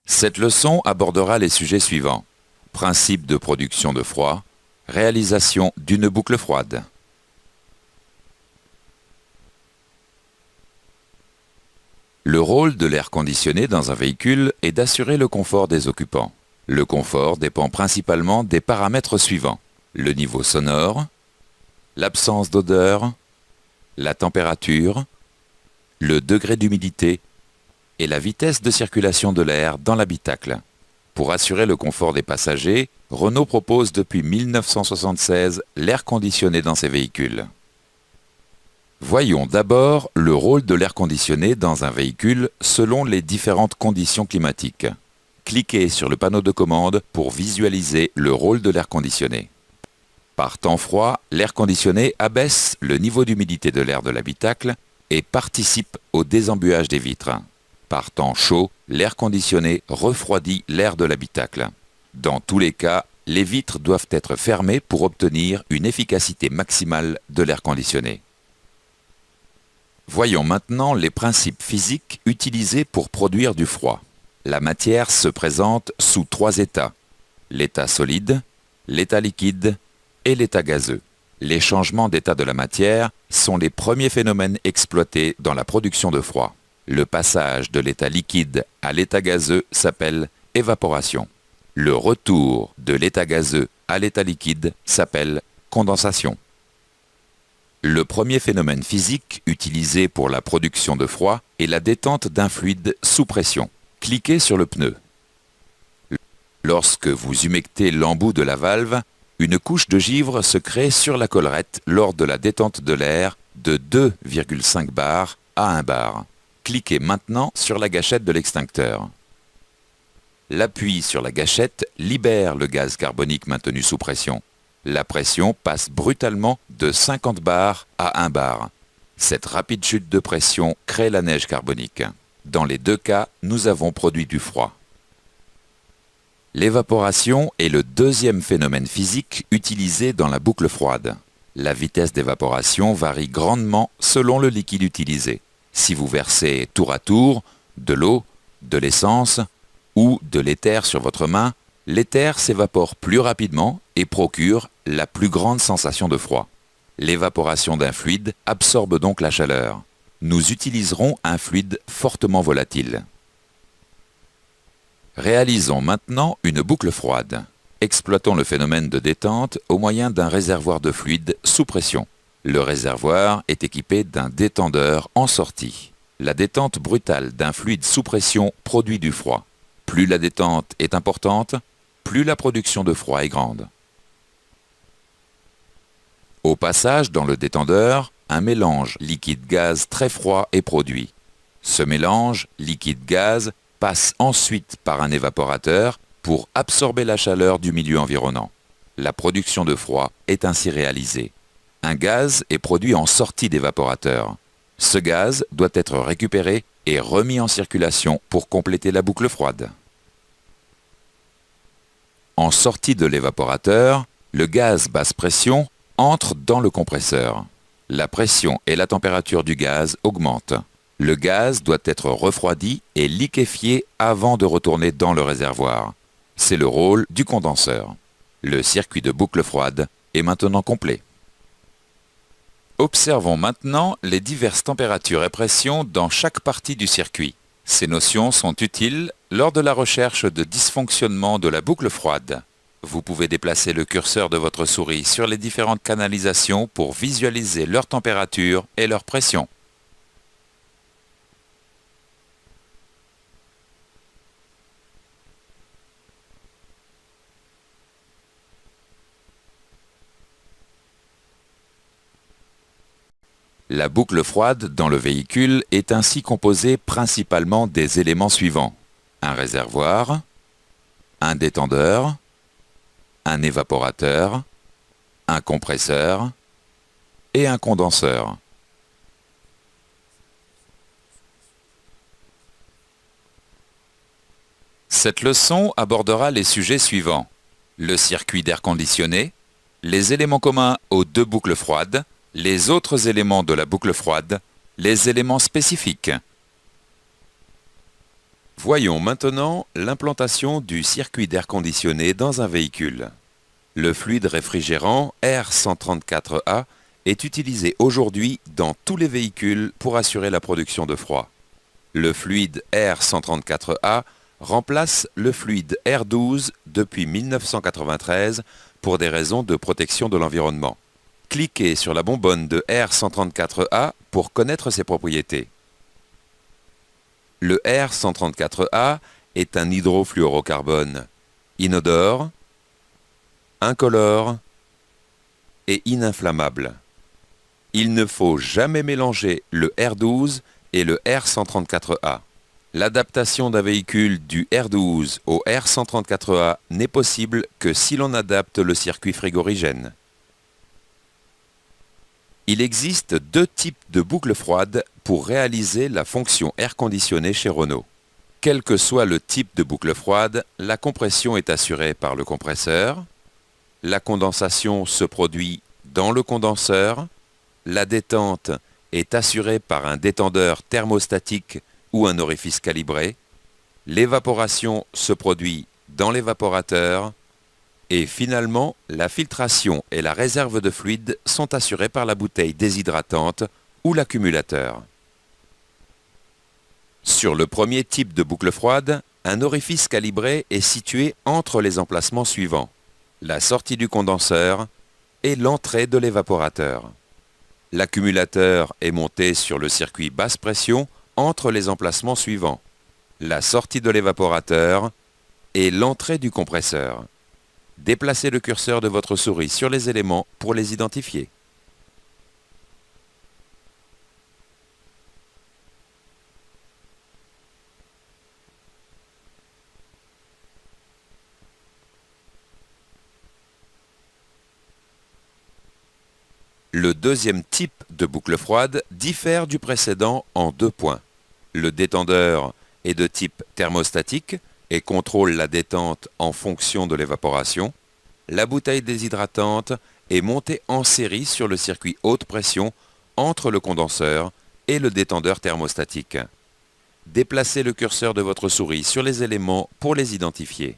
Cette leçon abordera les sujets suivants. Principe de production de froid, réalisation d'une boucle froide. Le rôle de l'air conditionné dans un véhicule est d'assurer le confort des occupants. Le confort dépend principalement des paramètres suivants: le niveau sonore, l'absence d'odeur, la température, le degré d'humidité et la vitesse de circulation de l'air dans l'habitacle. Pour assurer le confort des passagers, Renault propose depuis 1976 l'air conditionné dans ses véhicules. Voyons d'abord le rôle de l'air conditionné dans un véhicule selon les différentes conditions climatiques. Cliquez sur le panneau de commande pour visualiser le rôle de l'air conditionné. Par temps froid, l'air conditionné abaisse le niveau d'humidité de l'air de l'habitacle et participe au désembuage des vitres. Par temps chaud, l'air conditionné refroidit l'air de l'habitacle. Dans tous les cas, les vitres doivent être fermées pour obtenir une efficacité maximale de l'air conditionné. Voyons maintenant les principes physiques utilisés pour produire du froid. La matière se présente sous 3 états: l'état solide, l'état liquide et l'état gazeux. Les changements d'état de la matière sont les premiers phénomènes exploités dans la production de froid. Le passage de l'état liquide à l'état gazeux s'appelle évaporation. Le retour de l'état gazeux à l'état liquide s'appelle condensation. Le premier phénomène physique utilisé pour la production de froid est la détente d'un fluide sous pression. Cliquez sur le pneu. Lorsque vous humectez l'embout de la valve, une couche de givre se crée sur la collerette lors de la détente de l'air de 2,5 bars à 1 bar. Cliquez maintenant sur la gâchette de l'extincteur. L'appui sur la gâchette libère le gaz carbonique maintenu sous pression. La pression passe brutalement de 50 bars à 1 bar. Cette rapide chute de pression crée la neige carbonique. Dans les deux cas, nous avons produit du froid. L'évaporation est le deuxième phénomène physique utilisé dans la boucle froide. La vitesse d'évaporation varie grandement selon le liquide utilisé. Si vous versez tour à tour de l'eau, de l'essence ou de l'éther sur votre main, l'éther s'évapore plus rapidement et procure la plus grande sensation de froid. L'évaporation d'un fluide absorbe donc la chaleur. Nous utiliserons un fluide fortement volatile. Réalisons maintenant une boucle froide. Exploitons le phénomène de détente au moyen d'un réservoir de fluide sous pression. Le réservoir est équipé d'un détendeur en sortie. La détente brutale d'un fluide sous pression produit du froid. Plus la détente est importante, plus la production de froid est grande. Au passage dans le détendeur, un mélange liquide-gaz très froid est produit. Ce mélange liquide-gaz passe ensuite par un évaporateur pour absorber la chaleur du milieu environnant. La production de froid est ainsi réalisée. Un gaz est produit en sortie d'évaporateur. Ce gaz doit être récupéré et remis en circulation pour compléter la boucle froide. En sortie de l'évaporateur, le gaz basse pression entre dans le compresseur. La pression et la température du gaz augmentent. Le gaz doit être refroidi et liquéfié avant de retourner dans le réservoir. C'est le rôle du condenseur. Le circuit de boucle froide est maintenant complet. Observons maintenant les diverses températures et pressions dans chaque partie du circuit. Ces notions sont utiles lors de la recherche de dysfonctionnement de la boucle froide. Vous pouvez déplacer le curseur de votre souris sur les différentes canalisations pour visualiser leur température et leur pression. La boucle froide dans le véhicule est ainsi composée principalement des éléments suivants: un réservoir, un détendeur, un évaporateur, un compresseur et un condenseur. Cette leçon abordera les sujets suivants: le circuit d'air conditionné, les éléments communs aux deux boucles froides, les autres éléments de la boucle froide, les éléments spécifiques. Voyons maintenant l'implantation du circuit d'air conditionné dans un véhicule. Le fluide réfrigérant R134A est utilisé aujourd'hui dans tous les véhicules pour assurer la production de froid. Le fluide R134A remplace le fluide R12 depuis 1993 pour des raisons de protection de l'environnement. Cliquez sur la bonbonne de R134A pour connaître ses propriétés. Le R134A est un hydrofluorocarbone inodore, incolore et ininflammable. Il ne faut jamais mélanger le R12 et le R134A. L'adaptation d'un véhicule du R12 au R134A n'est possible que si l'on adapte le circuit frigorigène. Il existe deux types de boucles froides pour réaliser la fonction air conditionné chez Renault. Quel que soit le type de boucle froide, la compression est assurée par le compresseur, la condensation se produit dans le condenseur, la détente est assurée par un détendeur thermostatique ou un orifice calibré, l'évaporation se produit dans l'évaporateur, et finalement, la filtration et la réserve de fluide sont assurées par la bouteille déshydratante ou l'accumulateur. Sur le premier type de boucle froide, un orifice calibré est situé entre les emplacements suivants: la sortie du condenseur et l'entrée de l'évaporateur. L'accumulateur est monté sur le circuit basse pression entre les emplacements suivants: la sortie de l'évaporateur et l'entrée du compresseur. Déplacez le curseur de votre souris sur les éléments pour les identifier. Le deuxième type de boucle froide diffère du précédent en deux points. Le détendeur est de type thermostatique et contrôle la détente en fonction de l'évaporation. La bouteille déshydratante est montée en série sur le circuit haute pression entre le condenseur et le détendeur thermostatique. Déplacez le curseur de votre souris sur les éléments pour les identifier.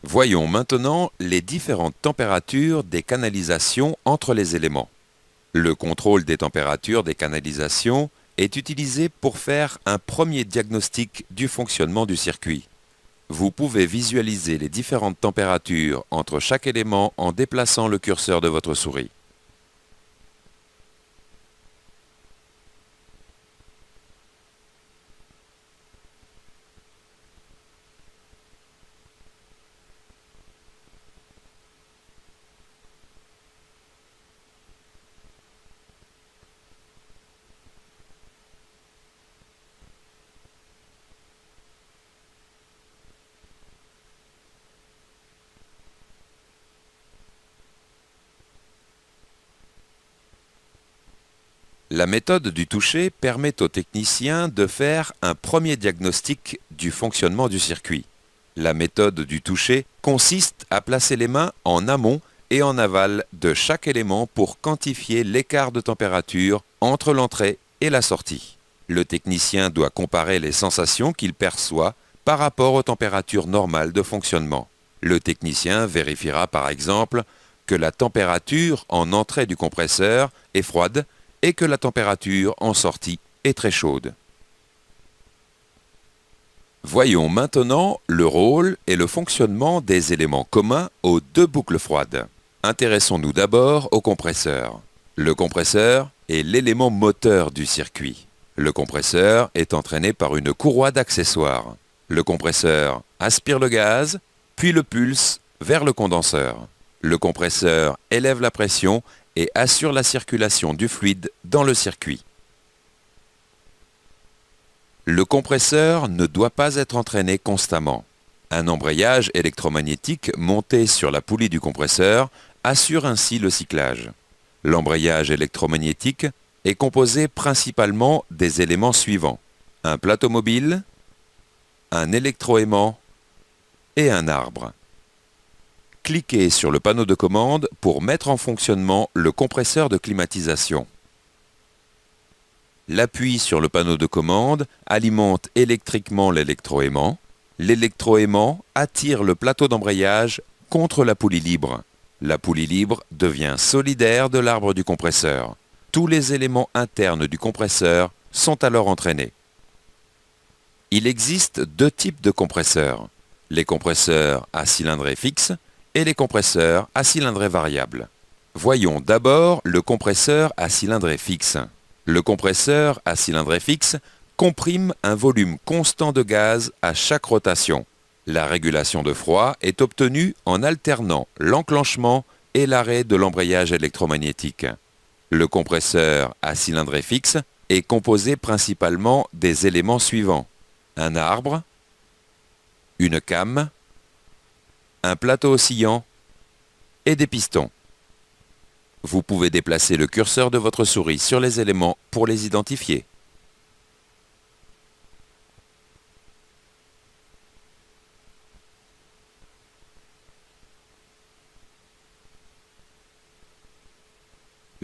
Voyons maintenant les différentes températures des canalisations entre les éléments. Le contrôle des températures des canalisations est utilisé pour faire un premier diagnostic du fonctionnement du circuit. Vous pouvez visualiser les différentes températures entre chaque élément en déplaçant le curseur de votre souris. La méthode du toucher permet au technicien de faire un premier diagnostic du fonctionnement du circuit. La méthode du toucher consiste à placer les mains en amont et en aval de chaque élément pour quantifier l'écart de température entre l'entrée et la sortie. Le technicien doit comparer les sensations qu'il perçoit par rapport aux températures normales de fonctionnement. Le technicien vérifiera par exemple que la température en entrée du compresseur est froide et que la température en sortie est très chaude. Voyons maintenant le rôle et le fonctionnement des éléments communs aux deux boucles froides. Intéressons-nous d'abord au compresseur. Le compresseur est l'élément moteur du circuit. Le compresseur est entraîné par une courroie d'accessoires. Le compresseur aspire le gaz, puis le pulse vers le condenseur. Le compresseur élève la pression et assure la circulation du fluide dans le circuit. Le compresseur ne doit pas être entraîné constamment. Un embrayage électromagnétique monté sur la poulie du compresseur assure ainsi le cyclage. L'embrayage électromagnétique est composé principalement des éléments suivants: un plateau mobile, un électroaimant et un arbre. Cliquez sur le panneau de commande pour mettre en fonctionnement le compresseur de climatisation. L'appui sur le panneau de commande alimente électriquement l'électroaimant. L'électroaimant attire le plateau d'embrayage contre la poulie libre. La poulie libre devient solidaire de l'arbre du compresseur. Tous les éléments internes du compresseur sont alors entraînés. Il existe deux types de compresseurs, les compresseurs à cylindrée fixe et les compresseurs à cylindrée variable. Voyons d'abord le compresseur à cylindrée fixe. Le compresseur à cylindrée fixe comprime un volume constant de gaz à chaque rotation. La régulation de froid est obtenue en alternant l'enclenchement et l'arrêt de l'embrayage électromagnétique. Le compresseur à cylindrée fixe est composé principalement des éléments suivants: un arbre, une came, un plateau oscillant et des pistons. Vous pouvez déplacer le curseur de votre souris sur les éléments pour les identifier.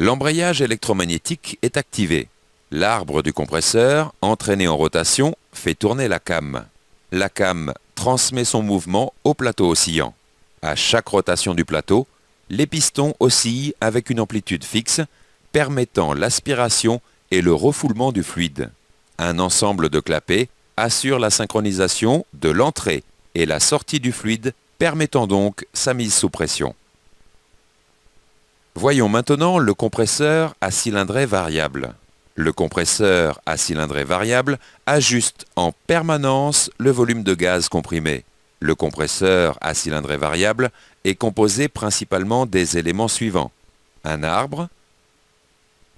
L'embrayage électromagnétique est activé. L'arbre du compresseur, entraîné en rotation, fait tourner la came. La came transmet son mouvement au plateau oscillant. À chaque rotation du plateau, les pistons oscillent avec une amplitude fixe, permettant l'aspiration et le refoulement du fluide. Un ensemble de clapets assure la synchronisation de l'entrée et la sortie du fluide, permettant donc sa mise sous pression. Voyons maintenant le compresseur à cylindrée variable. Le compresseur à cylindrée variable ajuste en permanence le volume de gaz comprimé. Le compresseur à cylindrée variable est composé principalement des éléments suivants: un arbre,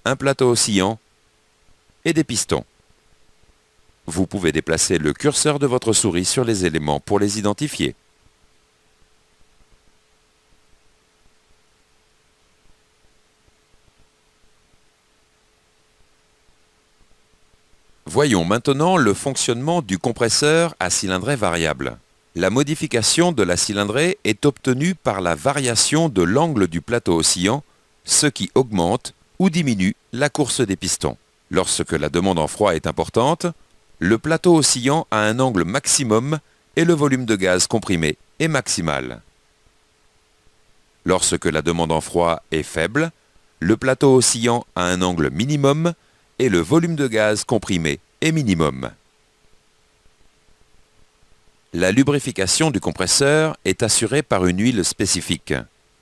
un plateau oscillant et des pistons. Vous pouvez déplacer le curseur de votre souris sur les éléments pour les identifier. Voyons maintenant le fonctionnement du compresseur à cylindrée variable. La modification de la cylindrée est obtenue par la variation de l'angle du plateau oscillant, ce qui augmente ou diminue la course des pistons. Lorsque la demande en froid est importante, le plateau oscillant a un angle maximum et le volume de gaz comprimé est maximal. Lorsque la demande en froid est faible, le plateau oscillant a un angle minimum et le volume de gaz comprimé est minimum. La lubrification du compresseur est assurée par une huile spécifique.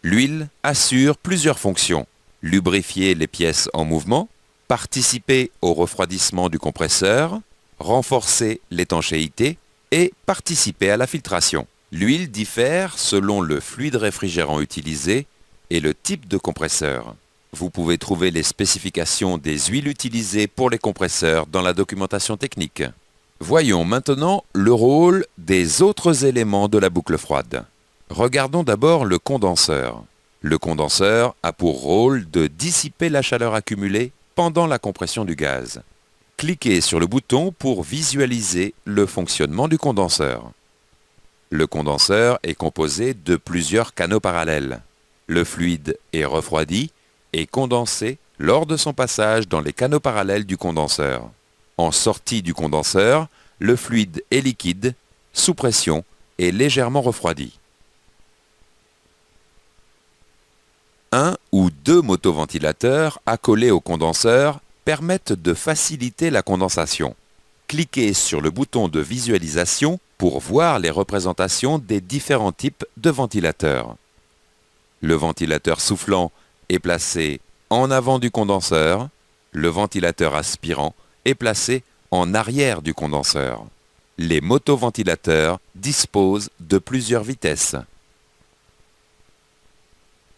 L'huile assure plusieurs fonctions: lubrifier les pièces en mouvement, participer au refroidissement du compresseur, renforcer l'étanchéité et participer à la filtration. L'huile diffère selon le fluide réfrigérant utilisé et le type de compresseur. Vous pouvez trouver les spécifications des huiles utilisées pour les compresseurs dans la documentation technique. Voyons maintenant le rôle des autres éléments de la boucle froide. Regardons d'abord le condenseur. Le condenseur a pour rôle de dissiper la chaleur accumulée pendant la compression du gaz. Cliquez sur le bouton pour visualiser le fonctionnement du condenseur. Le condenseur est composé de plusieurs canaux parallèles. Le fluide est refroidi et condensé lors de son passage dans les canaux parallèles du condenseur. En sortie du condenseur, le fluide est liquide, sous pression et légèrement refroidi. Un ou deux motoventilateurs accolés au condenseur permettent de faciliter la condensation. Cliquez sur le bouton de visualisation pour voir les représentations des différents types de ventilateurs. Le ventilateur soufflant est placé en avant du condenseur, le ventilateur aspirant est placé en arrière du condenseur. Les motoventilateurs disposent de plusieurs vitesses.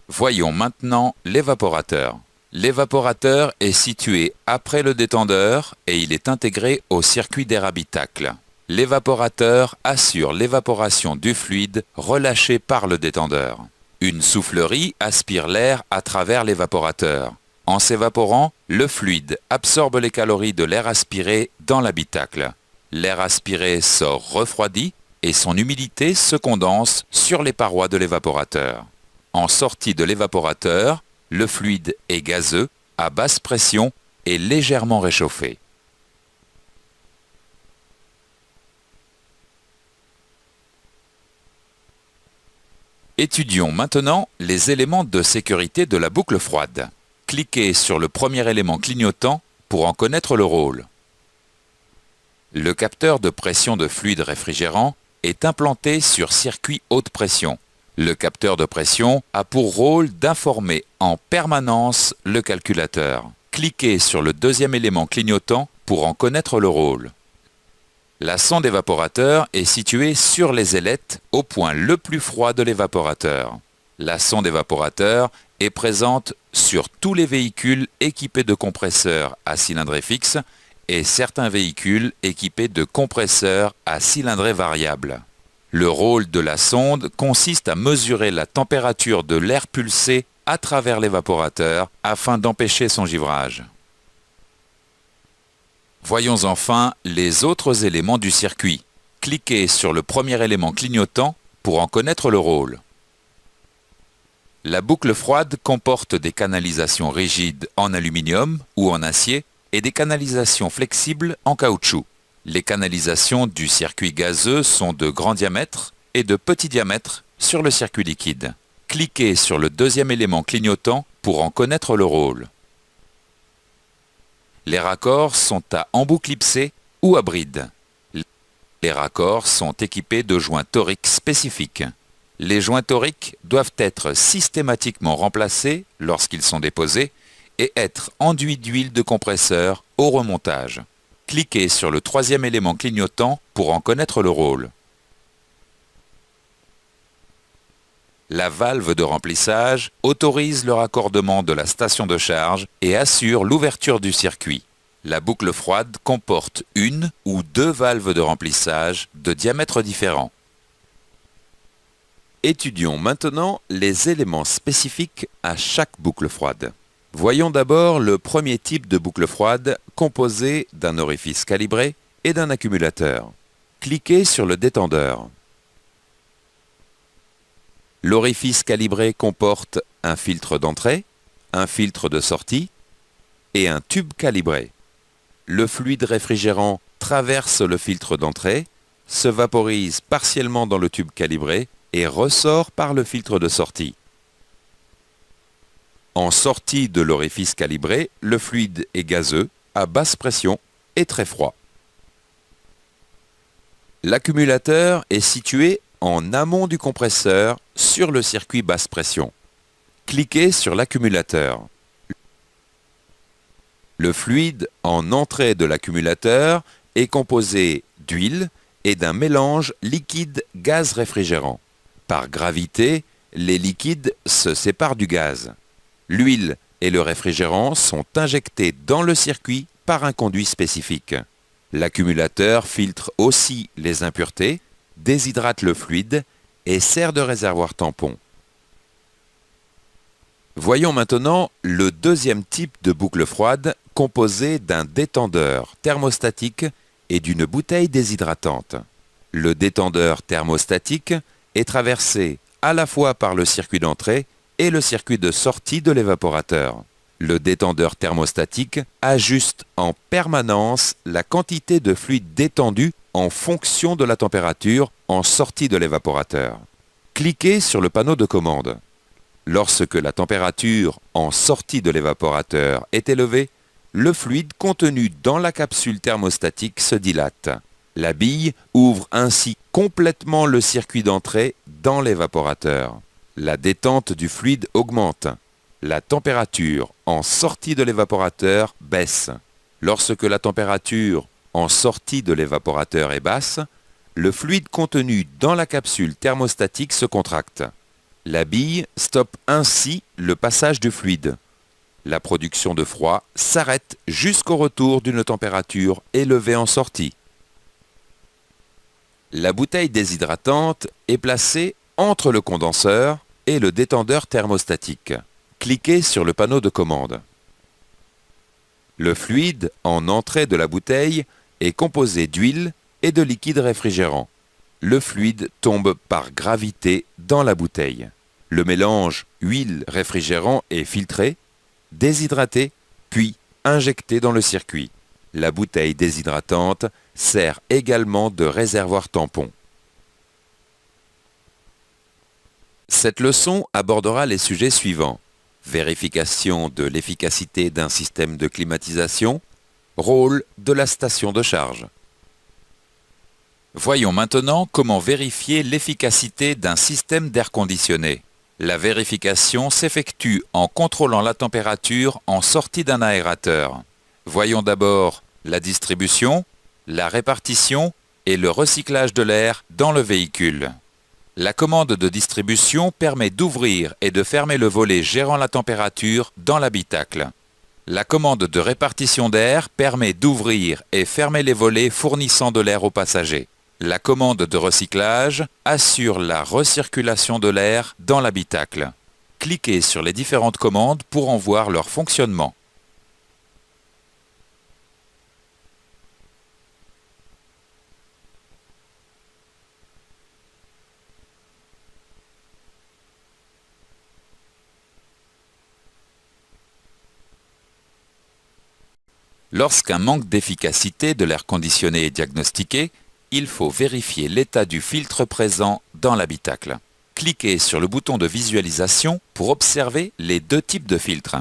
Voyons maintenant l'évaporateur. L'évaporateur est situé après le détendeur et il est intégré au circuit d'air habitacle. L'évaporateur assure l'évaporation du fluide relâché par le détendeur. Une soufflerie aspire l'air à travers l'évaporateur. En s'évaporant, le fluide absorbe les calories de l'air aspiré dans l'habitacle. L'air aspiré sort refroidi et son humidité se condense sur les parois de l'évaporateur. En sortie de l'évaporateur, le fluide est gazeux, à basse pression et légèrement réchauffé. Étudions maintenant les éléments de sécurité de la boucle froide. Cliquez sur le premier élément clignotant pour en connaître le rôle. Le capteur de pression de fluide réfrigérant est implanté sur circuit haute pression. Le capteur de pression a pour rôle d'informer en permanence le calculateur. Cliquez sur le deuxième élément clignotant pour en connaître le rôle. La sonde évaporateur est située sur les ailettes au point le plus froid de l'évaporateur. La sonde évaporateur est présente sur tous les véhicules équipés de compresseurs à cylindrée fixe et certains véhicules équipés de compresseurs à cylindrée variable. Le rôle de la sonde consiste à mesurer la température de l'air pulsé à travers l'évaporateur afin d'empêcher son givrage. Voyons enfin les autres éléments du circuit. Cliquez sur le premier élément clignotant pour en connaître le rôle. La boucle froide comporte des canalisations rigides en aluminium ou en acier et des canalisations flexibles en caoutchouc. Les canalisations du circuit gazeux sont de grand diamètre et de petit diamètre sur le circuit liquide. Cliquez sur le deuxième élément clignotant pour en connaître le rôle. Les raccords sont à embout clipsé ou à bride. Les raccords sont équipés de joints toriques spécifiques. Les joints toriques doivent être systématiquement remplacés lorsqu'ils sont déposés et être enduits d'huile de compresseur au remontage. Cliquez sur le troisième élément clignotant pour en connaître le rôle. La valve de remplissage autorise le raccordement de la station de charge et assure l'ouverture du circuit. La boucle froide comporte une ou deux valves de remplissage de diamètres différents. Étudions maintenant les éléments spécifiques à chaque boucle froide. Voyons d'abord le premier type de boucle froide composé d'un orifice calibré et d'un accumulateur. Cliquez sur le détendeur. L'orifice calibré comporte un filtre d'entrée, un filtre de sortie et un tube calibré. Le fluide réfrigérant traverse le filtre d'entrée, se vaporise partiellement dans le tube calibré et ressort par le filtre de sortie. En sortie de l'orifice calibré, le fluide est gazeux, à basse pression et très froid. L'accumulateur est situé en amont du compresseur sur le circuit basse pression. Cliquez sur l'accumulateur. Le fluide en entrée de l'accumulateur est composé d'huile et d'un mélange liquide-gaz réfrigérant. Par gravité, les liquides se séparent du gaz. L'huile et le réfrigérant sont injectés dans le circuit par un conduit spécifique. L'accumulateur filtre aussi les impuretés, déshydrate le fluide et sert de réservoir tampon. Voyons maintenant le deuxième type de boucle froide composé d'un détendeur thermostatique et d'une bouteille déshydratante. Le détendeur thermostatique est traversé à la fois par le circuit d'entrée et le circuit de sortie de l'évaporateur. Le détendeur thermostatique ajuste en permanence la quantité de fluide détendu en fonction de la température en sortie de l'évaporateur. Cliquez sur le panneau de commande. Lorsque la température en sortie de l'évaporateur est élevée, le fluide contenu dans la capsule thermostatique se dilate. La bille ouvre ainsi complètement le circuit d'entrée dans l'évaporateur. La détente du fluide augmente. La température en sortie de l'évaporateur baisse. Lorsque la température en sortie de l'évaporateur est basse, le fluide contenu dans la capsule thermostatique se contracte. La bille stoppe ainsi le passage du fluide. La production de froid s'arrête jusqu'au retour d'une température élevée en sortie. La bouteille déshydratante est placée entre le condenseur et le détendeur thermostatique. Cliquez sur le panneau de commande. Le fluide en entrée de la bouteille est composé d'huile et de liquide réfrigérant. Le fluide tombe par gravité dans la bouteille. Le mélange huile, réfrigérant est filtré, déshydraté, puis injecté dans le circuit. La bouteille déshydratante sert également de réservoir tampon. Cette leçon abordera les sujets suivants: vérification de l'efficacité d'un système de climatisation, rôle de la station de charge. Voyons maintenant comment vérifier l'efficacité d'un système d'air conditionné. La vérification s'effectue en contrôlant la température en sortie d'un aérateur. Voyons d'abord la distribution, la répartition et le recyclage de l'air dans le véhicule. La commande de distribution permet d'ouvrir et de fermer le volet gérant la température dans l'habitacle. La commande de répartition d'air permet d'ouvrir et fermer les volets fournissant de l'air aux passagers. La commande de recyclage assure la recirculation de l'air dans l'habitacle. Cliquez sur les différentes commandes pour en voir leur fonctionnement. Lorsqu'un manque d'efficacité de l'air conditionné est diagnostiqué, il faut vérifier l'état du filtre présent dans l'habitacle. Cliquez sur le bouton de visualisation pour observer les deux types de filtres.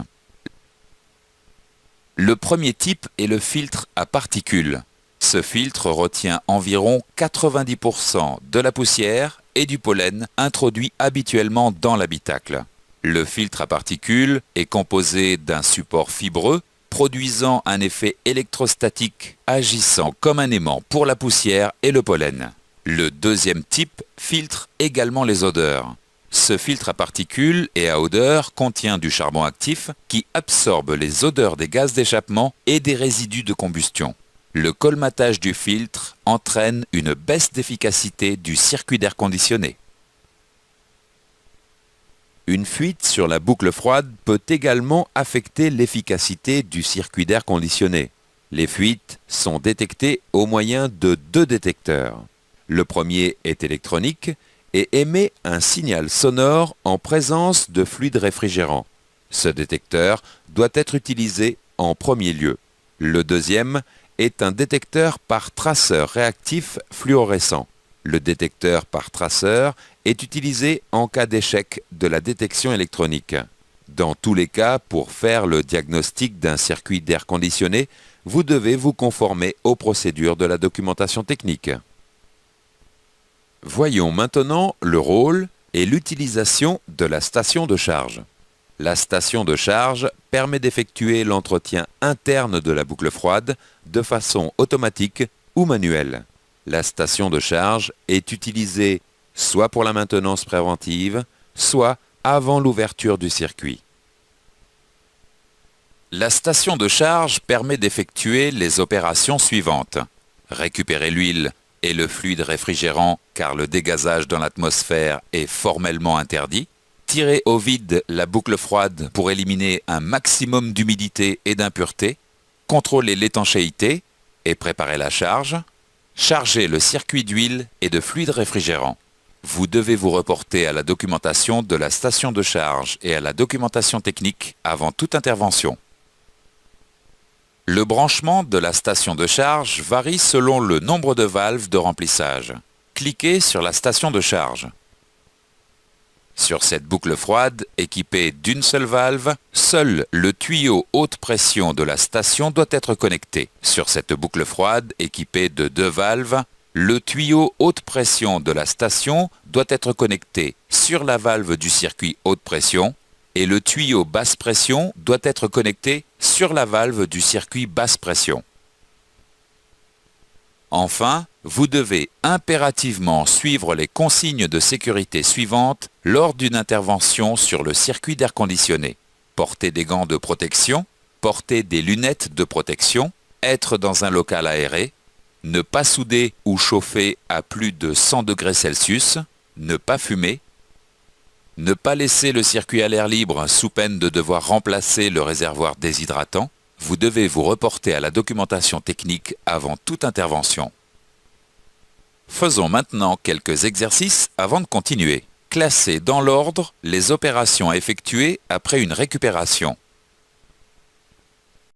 Le premier type est le filtre à particules. Ce filtre retient environ 90% de la poussière et du pollen introduits habituellement dans l'habitacle. Le filtre à particules est composé d'un support fibreux produisant un effet électrostatique agissant comme un aimant pour la poussière et le pollen. Le deuxième type filtre également les odeurs. Ce filtre à particules et à odeur contient du charbon actif qui absorbe les odeurs des gaz d'échappement et des résidus de combustion. Le colmatage du filtre entraîne une baisse d'efficacité du circuit d'air conditionné. Une fuite sur la boucle froide peut également affecter l'efficacité du circuit d'air conditionné. Les fuites sont détectées au moyen de deux détecteurs. Le premier est électronique et émet un signal sonore en présence de fluide réfrigérant. Ce détecteur doit être utilisé en premier lieu. Le deuxième est un détecteur par traceur réactif fluorescent. Le détecteur par traceur est utilisé en cas d'échec de la détection électronique. Dans tous les cas, pour faire le diagnostic d'un circuit d'air conditionné, vous devez vous conformer aux procédures de la documentation technique. Voyons maintenant le rôle et l'utilisation de la station de charge. La station de charge permet d'effectuer l'entretien interne de la boucle froide de façon automatique ou manuelle. La station de charge est utilisée soit pour la maintenance préventive, soit avant l'ouverture du circuit. La station de charge permet d'effectuer les opérations suivantes. Récupérer l'huile et le fluide réfrigérant car le dégazage dans l'atmosphère est formellement interdit. Tirer au vide la boucle froide pour éliminer un maximum d'humidité et d'impureté. Contrôler l'étanchéité et préparer la charge. Charger le circuit d'huile et de fluide réfrigérant. Vous devez vous reporter à la documentation de la station de charge et à la documentation technique avant toute intervention. Le branchement de la station de charge varie selon le nombre de valves de remplissage. Cliquez sur la station de charge. Sur cette boucle froide, équipée d'une seule valve, seul le tuyau haute pression de la station doit être connecté. Sur cette boucle froide, équipée de deux valves, le tuyau haute pression de la station doit être connecté sur la valve du circuit haute pression et le tuyau basse pression doit être connecté sur la valve du circuit basse pression. Enfin, vous devez impérativement suivre les consignes de sécurité suivantes lors d'une intervention sur le circuit d'air conditionné. Porter des gants de protection, porter des lunettes de protection, être dans un local aéré, ne pas souder ou chauffer à plus de 100 degrés Celsius, ne pas fumer, ne pas laisser le circuit à l'air libre sous peine de devoir remplacer le réservoir déshydratant. Vous devez vous reporter à la documentation technique avant toute intervention. Faisons maintenant quelques exercices avant de continuer. Classez dans l'ordre les opérations à effectuer après une récupération.